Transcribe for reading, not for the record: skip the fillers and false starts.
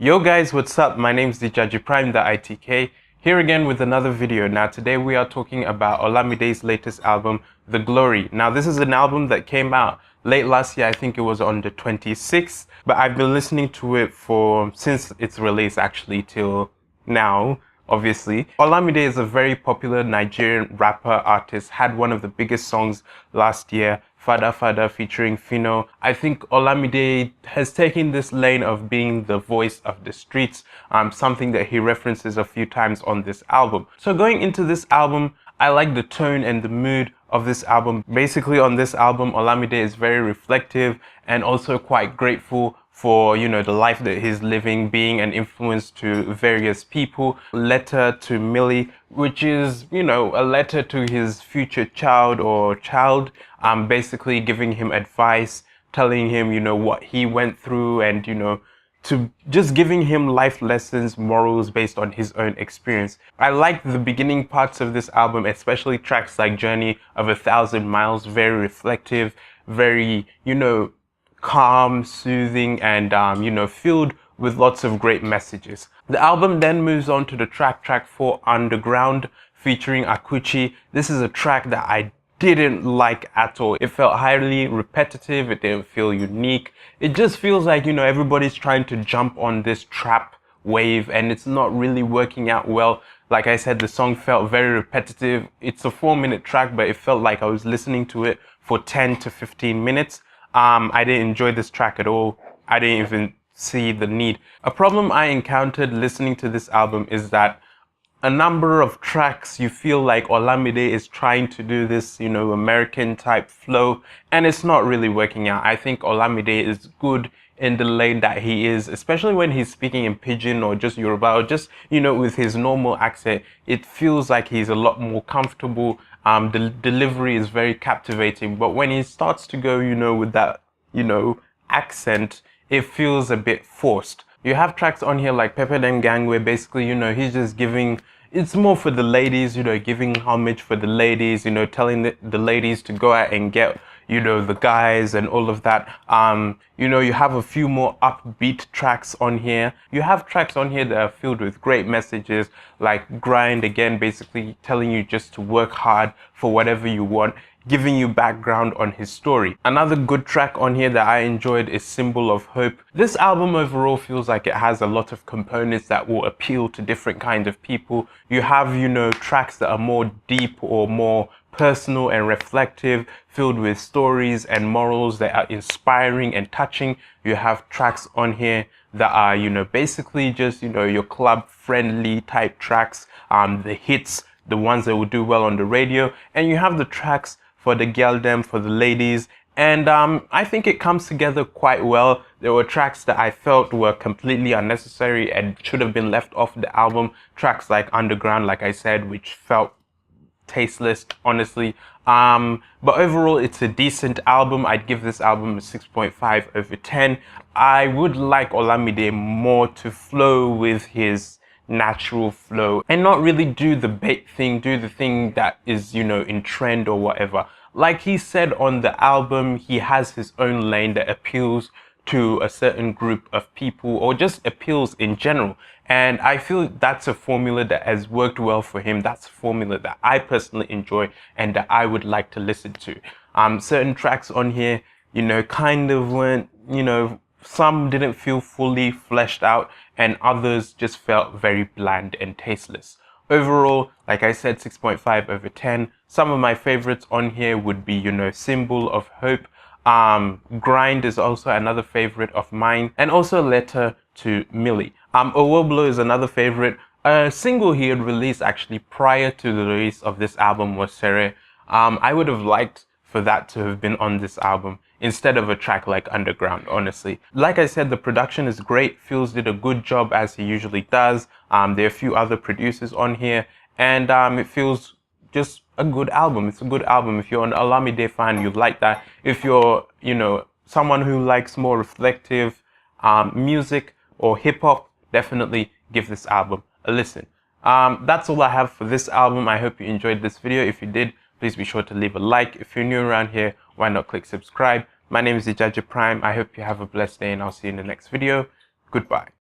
Yo guys, what's up? My name is Dijaji Prime, the ITK, here again with another video. Now today we are talking about Olamide's latest album, The Glory. Now this is an album that came out late last year. I think it was on the 26th, but I've been listening to it since its release actually till now. Obviously, Olamide is a very popular Nigerian rapper artist, had one of the biggest songs last year, Fada Fada featuring Fino. I think Olamide has taken this lane of being the voice of the streets, something that he references a few times on this album. So going into this album, I like the tone and the mood of this album. Basically on this album, Olamide is very reflective and also quite grateful for, the life that he's living, being an influence to various people. Letter to Millie, which is, a letter to his future child, basically giving him advice, telling him, what he went through and, to just giving him life lessons, morals based on his own experience. I like the beginning parts of this album, especially tracks like Journey of 1,000 Miles, very reflective, very, calm, soothing, and filled with lots of great messages. The album then moves on to the track 4, Underground, featuring Akuchi. This is a track that I didn't like at all. It felt highly repetitive, it didn't feel unique. It just feels like, everybody's trying to jump on this trap wave and it's not really working out well. Like I said, the song felt very repetitive. It's a 4-minute track, but it felt like I was listening to it for 10 to 15 minutes. I didn't enjoy this track at all. I didn't even see the need. A problem I encountered listening to this album is that a number of tracks you feel like Olamide is trying to do this, American type flow, and it's not really working out. I think Olamide is good in the lane that he is, especially when he's speaking in Pidgin or just Yoruba or just, with his normal accent. It feels like he's a lot more comfortable. The delivery is very captivating, but when he starts to go, with that, accent, it feels a bit forced. You have tracks on here like Pepper Dem Gang where basically, he's just giving, it's more for the ladies, giving homage for the ladies, telling the ladies to go out and get, the guys and all of that. You have a few more upbeat tracks on here. You have tracks on here that are filled with great messages like Grind, again, basically telling you just to work hard for whatever you want, giving you background on his story. Another good track on here that I enjoyed is Symbol of Hope. This album overall feels like it has a lot of components that will appeal to different kinds of people. You have, tracks that are more deep or more personal and reflective, filled with stories and morals that are inspiring and touching. You have tracks on here that are, basically just, your club friendly type tracks, the hits, the ones that will do well on the radio. And you have the tracks for the girldom, for the ladies, and I think it comes together quite well. There were tracks that I felt were completely unnecessary and should have been left off the album. Tracks like Underground, like I said, which felt tasteless, honestly. But overall, it's a decent album. I'd give this album a 6.5 over 10. I would like Olamide more to flow with his natural flow and not really do the bait thing, do the thing that is, in trend or whatever. Like he said on the album, he has his own lane that appeals to a certain group of people or just appeals in general. And I feel that's a formula that has worked well for him. That's a formula that I personally enjoy and that I would like to listen to. Certain tracks on here, kind of weren't, some didn't feel fully fleshed out and others just felt very bland and tasteless. Overall, like I said, 6.5 over 10. Some of my favorites on here would be, Symbol of Hope. Grind is also another favorite of mine. And also Letter to Millie. Owoblo is another favorite. A single he had released actually prior to the release of this album was Sere. I would have liked for that to have been on this album instead of a track like Underground, honestly. Like I said, the production is great. Fields did a good job as he usually does. There are a few other producers on here and it feels just a good album. It's a good album. If you're an Olamide fan, you like that. If you're, someone who likes more reflective music or hip hop, definitely give this album a listen. That's all I have for this album. I hope you enjoyed this video. If you did, please be sure to leave a like. If you're new around here, why not click subscribe? My name is Dijaji Prime. I hope you have a blessed day and I'll see you in the next video. Goodbye.